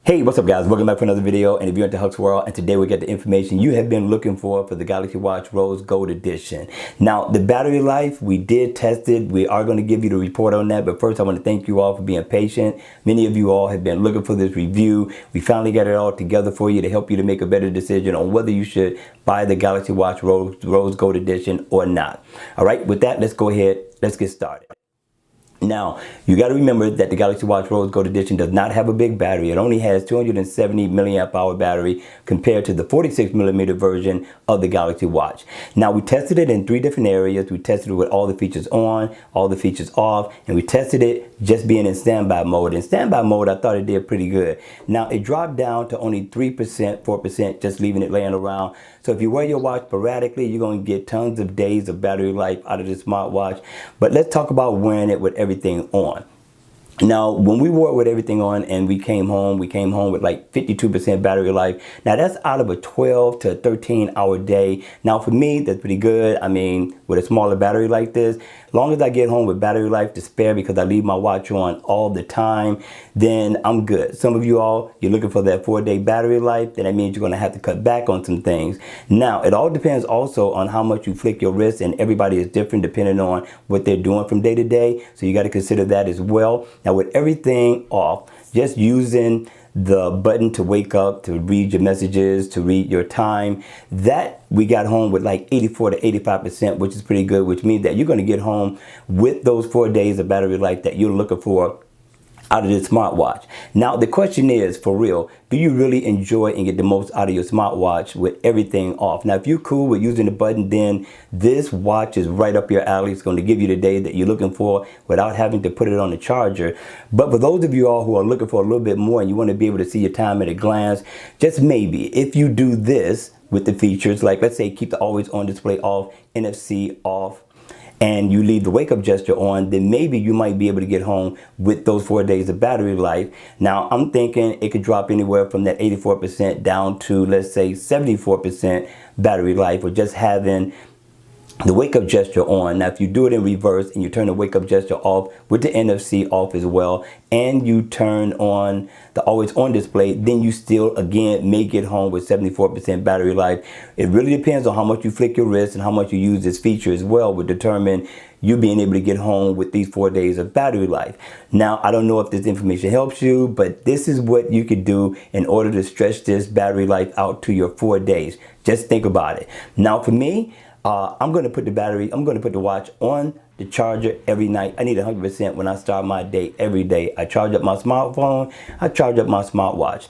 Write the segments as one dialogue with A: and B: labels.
A: Hey, what's up guys? Welcome back for another video, and if you're into Huck's World, and today we get the information you have been looking for the Galaxy Watch Rose Gold Edition. Now, the battery life, we did test it. We are going to give you the report on that, but first I want to thank you all for being patient. Many of you all have been looking for this review. We finally got it all together for you to help you to make a better decision on whether you should buy the Galaxy Watch Rose Gold Edition or not. All right, with that, let's go ahead. Let's get started. Now, you got to remember that the Galaxy Watch Rose Gold Edition does not have a big battery. It only has 270 milliamp hour battery compared to the 46 millimeter version of the Galaxy Watch. Now, we tested it in 3 different areas. We tested it with all the features on, all the features off, and we tested it just being in standby mode. In standby mode, I thought it did pretty good. Now, it dropped down to only 3%, 4%, just leaving it laying around. So if you wear your watch sporadically, you're going to get tons of days of battery life out of this smartwatch. But let's talk about wearing it with everything on. Now, when we wore it with everything on and we came home with like 52% battery life. Now, that's out of a 12 to 13 hour day. Now, for me, that's pretty good. I mean, with a smaller battery like this, as long as I get home with battery life to spare because I leave my watch on all the time, then I'm good. Some of you all, you're looking for that 4-day battery life, then that means you're going to have to cut back on some things. Now, it all depends also on how much you flick your wrist, and everybody is different depending on what they're doing from day to day. So you got to consider that as well. Now, with everything off, just using the button to wake up, to read your messages, to read your time, that we got home with like 84 to 85%, which is pretty good, which means that you're going to get home with those 4 days of battery life that you're looking for out of this smartwatch. Now, the question is, for real, do you really enjoy and get the most out of your smartwatch with everything off? Now, if you're cool with using the button, then this watch is right up your alley. It's going to give you the day that you're looking for without having to put it on the charger. But for those of you all who are looking for a little bit more and you want to be able to see your time at a glance, just maybe, if you do this with the features, like let's say keep the always on display off, NFC off, and you leave the wake up gesture on, then maybe you might be able to get home with those 4 days of battery life. Now, I'm thinking it could drop anywhere from that 84% down to, let's say, 74% battery life, or just having the wake up gesture on. Now, if you do it in reverse and you turn the wake up gesture off with the NFC off as well, and you turn on the always on display, then you still again may get home with 74% battery life. It really depends on how much you flick your wrist and how much you use this feature as well would determine you being able to get home with these 4 days of battery life. Now, I don't know if this information helps you, but this is what you could do in order to stretch this battery life out to your 4 days. Just think about it. Now, for me, I'm going to put the watch on the charger every night. I need 100% when I start my day every day. I charge up my smartphone, I charge up my smartwatch.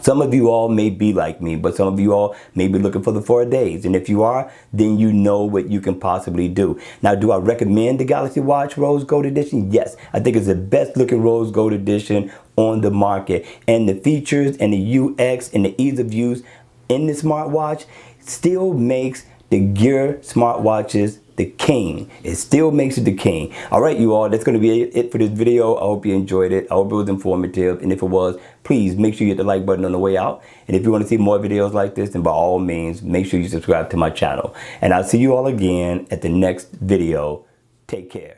A: Some of you all may be like me, but some of you all may be looking for the 4 days. And if you are, then you know what you can possibly do. Now, do I recommend the Galaxy Watch Rose Gold Edition? Yes, I think it's the best looking Rose Gold Edition on the market. And the features and the UX and the ease of use in the smartwatch still makes the Gear smartwatches the king. It still makes it the king. All right, you all, that's going to be it for this video. I hope you enjoyed it. I hope it was informative. And if it was, please make sure you hit the like button on the way out. And if you want to see more videos like this, then by all means, make sure you subscribe to my channel. And I'll see you all again at the next video. Take care.